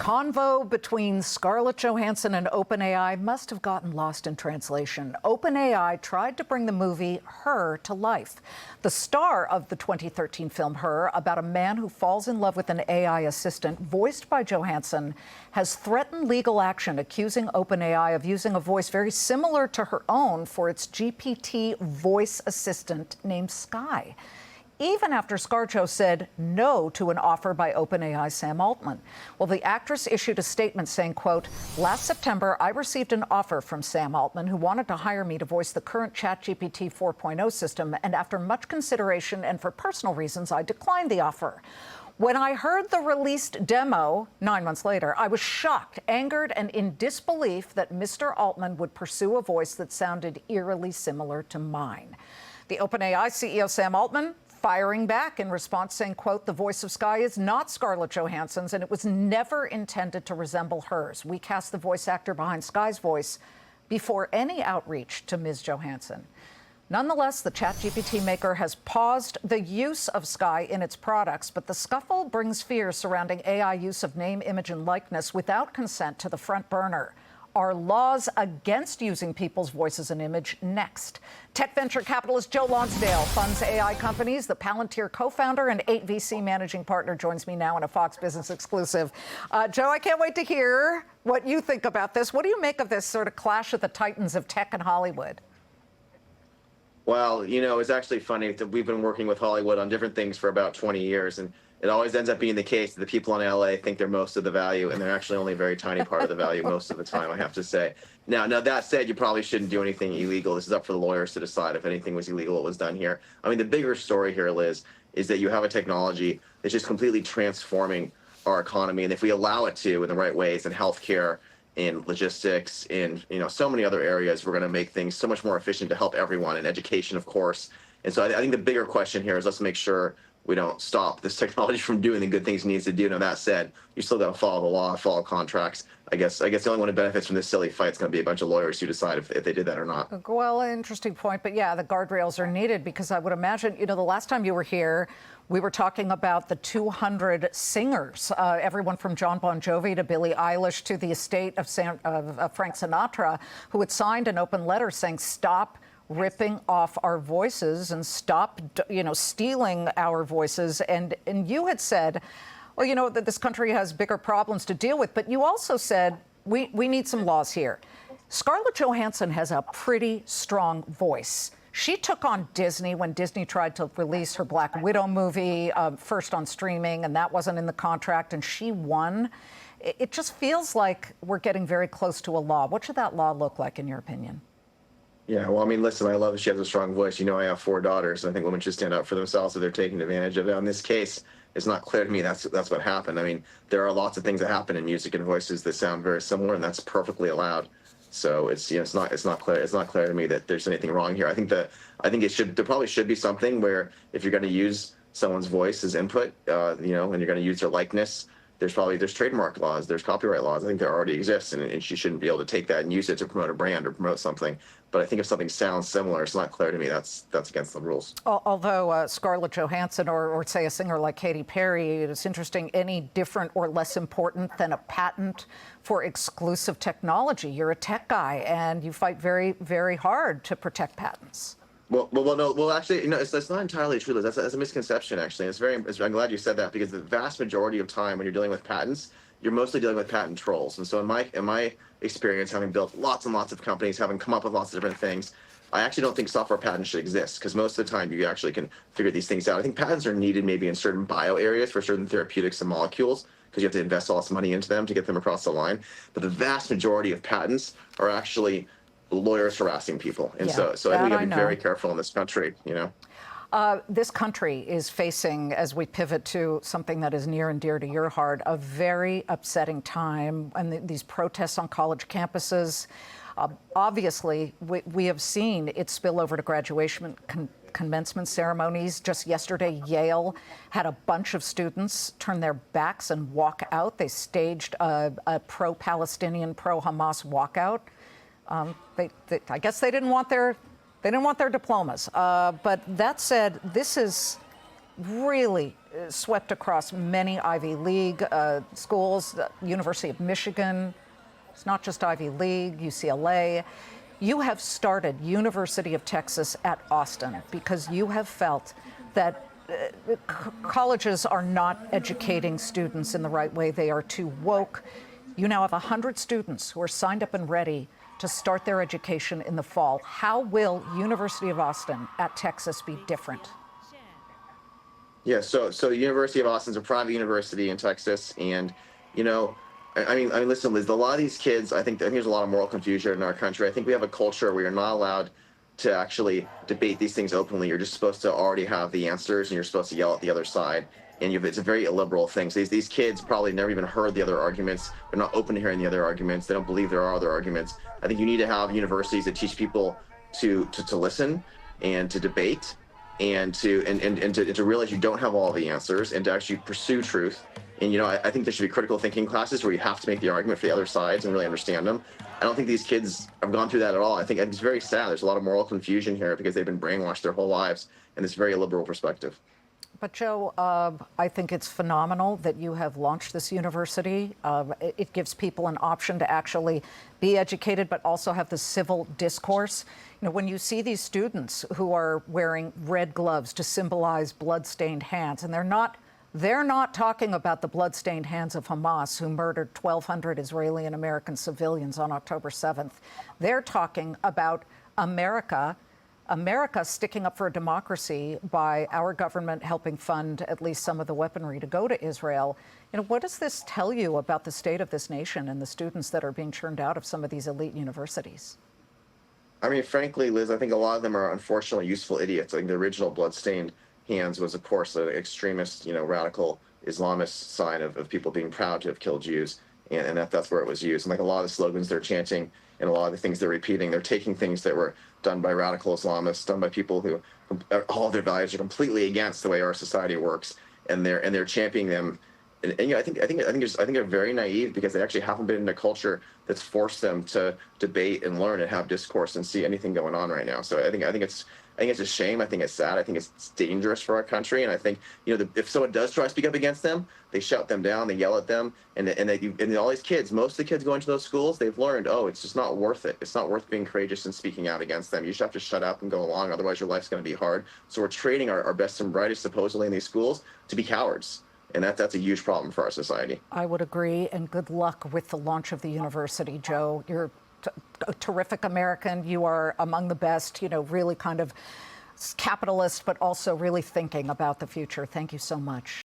convo between Scarlett Johansson and OpenAI must have gotten lost in translation. OpenAI tried to bring the movie Her to life. The star of the 2013 film Her, about a man who falls in love with an AI assistant voiced by Johansson, has threatened legal action, accusing OpenAI of using a voice very similar to her own for its GPT voice assistant named Sky, even after ScarJo said no to an offer by OpenAI's Sam Altman. Well, the actress issued a statement saying, quote, "Last September, I received an offer from Sam Altman, who wanted to hire me to voice the current ChatGPT 4.0 system, and after much consideration and for personal reasons, I declined the offer. When I heard the released demo 9 months later, I was shocked, angered, and in disbelief that Mr. Altman would pursue a voice that sounded eerily similar to mine." The OpenAI CEO, Sam Altman, firing back in response, saying, quote, "The voice of Sky is not Scarlett Johansson's, and it was never intended to resemble hers. We cast the voice actor behind Sky's voice before any outreach to Ms. Johansson." Nonetheless, the ChatGPT maker has paused the use of Sky in its products, but the scuffle brings fears surrounding AI use of name, image, and likeness without consent to the front burner. Are laws against using people's voices and image next? Tech venture capitalist Joe Lonsdale funds AI companies. The Palantir co-founder and 8VC managing partner joins me now in a Fox Business exclusive. Joe, I can't wait to hear what you think about this. What do you make of this sort of clash of the titans of tech and Hollywood? Well, it's actually funny that we've been working with Hollywood on different things for about 20 years, and it always ends up being the case that the people in LA think they're most of the value, and they're actually only a very tiny part of the value most of the time, I have to say. Now, that said, you probably shouldn't do anything illegal. This is up for the lawyers to decide if anything was illegal, what was done here. I mean, the bigger story here, Liz, is that you have a technology that's just completely transforming our economy, and if we allow it to in the right ways in healthcare, in logistics, in so many other areas, we're going to make things so much more efficient to help everyone, in education, of course. And so I think the bigger question here is let's make sure we don't stop this technology from doing the good things it needs to do. Now, that said, you still got to follow the law, follow contracts. I guess the only one who benefits from this silly fight is going to be a bunch of lawyers who decide if they did that or not. Well, interesting point. But yeah, the guardrails are needed because I would imagine, the last time you were here, we were talking about the 200 singers, everyone from John Bon Jovi to Billie Eilish to the estate of Frank Sinatra, who had signed an open letter saying, stop ripping off our voices and stop, stealing our voices. And you had said, well, that this country has bigger problems to deal with. But you also said, we need some laws here. Scarlett Johansson has a pretty strong voice. She took on Disney when Disney tried to release her Black Widow movie first on streaming, and that wasn't in the contract, and she won. It just feels like we're getting very close to a law. What should that law look like, in your opinion? Yeah, well, I mean, listen, I love that she has a strong voice. I have 4 daughters, and I think women should stand up for themselves if they're taking advantage of it. In this case, it's not clear to me that's what happened. I mean, there are lots of things that happen in music and voices that sound very similar, and that's perfectly allowed. So it's not clear to me that there's anything wrong here. I think there probably should be something where if you're going to use someone's voice as input, and you're going to use their likeness, there's trademark laws, there's copyright laws. I think there already exists, and she shouldn't be able to take that and use it to promote a brand or promote something. But I think if something sounds similar, it's not clear to me that's against the rules. Although Scarlett Johansson or say a singer like Katy Perry, it's interesting, any different or less important than a patent for exclusive technology? You're a tech guy, and you fight very, very hard to protect patents. Well, actually, that's not entirely true, Liz. That's a misconception, actually. I'm glad you said that, because the vast majority of time when you're dealing with patents, you're mostly dealing with patent trolls. And so in my experience, having built lots and lots of companies, having come up with lots of different things, I actually don't think software patents should exist, because most of the time you actually can figure these things out. I think patents are needed maybe in certain bio areas for certain therapeutics and molecules, because you have to invest all this money into them to get them across the line. But the vast majority of patents are actually lawyers harassing people. And so I think we got to be very careful in this country, This country is facing, as we pivot to something that is near and dear to your heart, a very upsetting time. And these protests on college campuses, obviously, we have seen it spill over to graduation commencement ceremonies. Just yesterday, Yale had a bunch of students turn their backs and walk out. They staged a pro-Palestinian, pro-Hamas walkout. I guess they didn't want their diplomas. But that said, this is really swept across many Ivy League schools, the University of Michigan. It's not just Ivy League, UCLA. You have started University of Texas at Austin because you have felt that colleges are not educating students in the right way. They are too woke. You now have 100 students who are signed up and ready to start their education in the fall. How will University of Austin at Texas be different? Yeah, so University of Austin's a private university in Texas, and I mean, listen, Liz. A lot of these kids, I think there's a lot of moral confusion in our country. I think we have a culture where you're not allowed to actually debate these things openly. You're just supposed to already have the answers, and you're supposed to yell at the other side. And it's a very illiberal thing. So these kids probably never even heard the other arguments. They're not open to hearing the other arguments. They don't believe there are other arguments. I think you need to have universities that teach people to listen and to debate and to realize you don't have all the answers and to actually pursue truth. And I think there should be critical thinking classes where you have to make the argument for the other sides and really understand them. I don't think these kids have gone through that at all. I think it's very sad. There's a lot of moral confusion here because they've been brainwashed their whole lives in this very liberal perspective. But Joe, I think it's phenomenal that you have launched this university. It gives people an option to actually be educated, but also have the civil discourse. When you see these students who are wearing red gloves to symbolize blood-stained hands, and they're not talking about the blood-stained hands of Hamas, who murdered 1,200 Israeli and American civilians on October 7th. They're talking about America sticking up for a democracy by our government helping fund at least some of the weaponry to go to Israel. What does this tell you about the state of this nation and the students that are being churned out of some of these elite universities? I mean, frankly, Liz, I think a lot of them are unfortunately useful idiots. I think the original bloodstained hands was, of course, an extremist, radical Islamist sign of people being proud to have killed Jews, and that's where it was used. And like a lot of the slogans they're chanting and a lot of the things they're repeating, they're taking things that were done by radical Islamists, done by people who all of their values are completely against the way our society works, and they're championing them. And I think they're very naive because they actually haven't been in a culture that's forced them to debate and learn and have discourse and see anything going on right now. So I think it's a shame. I think it's sad. I think it's dangerous for our country. And I think if someone does try to speak up against them, they shut them down, they yell at them, and all these kids, most of the kids going to those schools, they've learned, it's just not worth it. It's not worth being courageous and speaking out against them. You just have to shut up and go along, otherwise your life's going to be hard. So we're training our best and brightest supposedly in these schools to be cowards. And that's a huge problem for our society. I would agree, and good luck with the launch of the university, Joe. You're a terrific American. You are among the best, really kind of capitalist, but also really thinking about the future. Thank you so much.